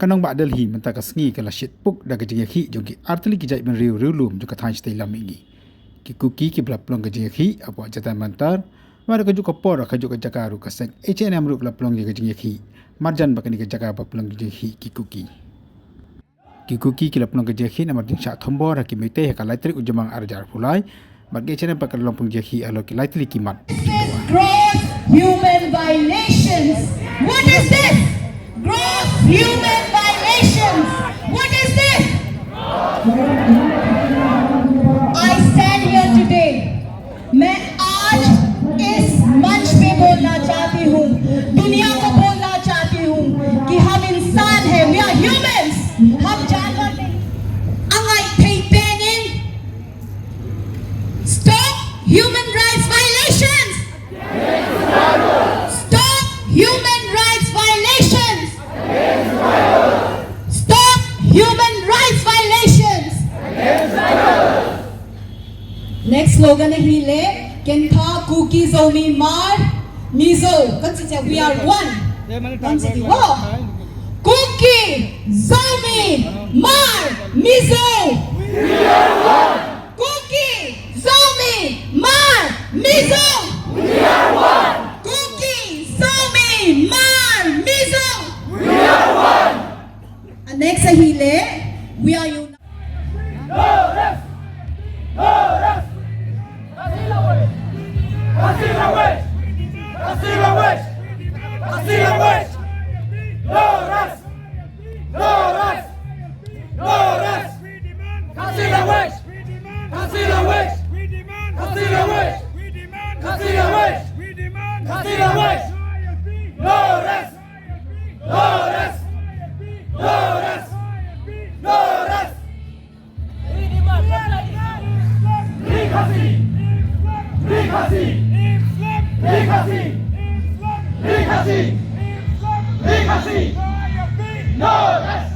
Nongbah Delhi mentaka sengi kala shit puk da Iakhih jongki artli ki jai menriu riulum juga thai stay lamingi. Ki Kuki ki blaplong Iakhih apa jatan mantar mara Kajuh kopor Kajuh Jaka ru kaseng H&M ru blaplong Iakhih marjan bakani Jaka blaplong Iakhih ki Kuki. Ki Kuki ki blaplong Iakhih namar ding sha thombor ki mete ka laitrik ujamang arjar pulai bagi H&M bakal lompong Iakhih alo ki laitrik ki mat. Gross human violations. What is this? Gross human violations. What is this? I stand here today. मैं आज इस मंच पे बोलना चाहती हूँ, दुनिया को बोलना चाहती हूँ कि हम इंसान हैं, we are humans. हम जानवर नहीं. Angai Paypenin. Stop human rights violations. Stop human rights violations. Stop human rights violations. Next slogan है हिले Kentha Kuki Zomi Mar Mizo. Consider we are one. Consider oh. Kuki Zomi Mar Mizo. We are one. Kuki Zomi Mar Mizo. We are one. Kuki Zomi Mar Mizo. We are one. And next है हिले we are united. No rest! No rest! Khasi language! Khasi language! Khasi language! No rest! No rest! No rest! Khasi language! Khasi language! Khasi language! Khasi language! Khasi language! No rest! No rest! No rest! No rest! Free Khasi! Free Khasi! Free Khasi! Free Khasi! Free Khasi! No rest!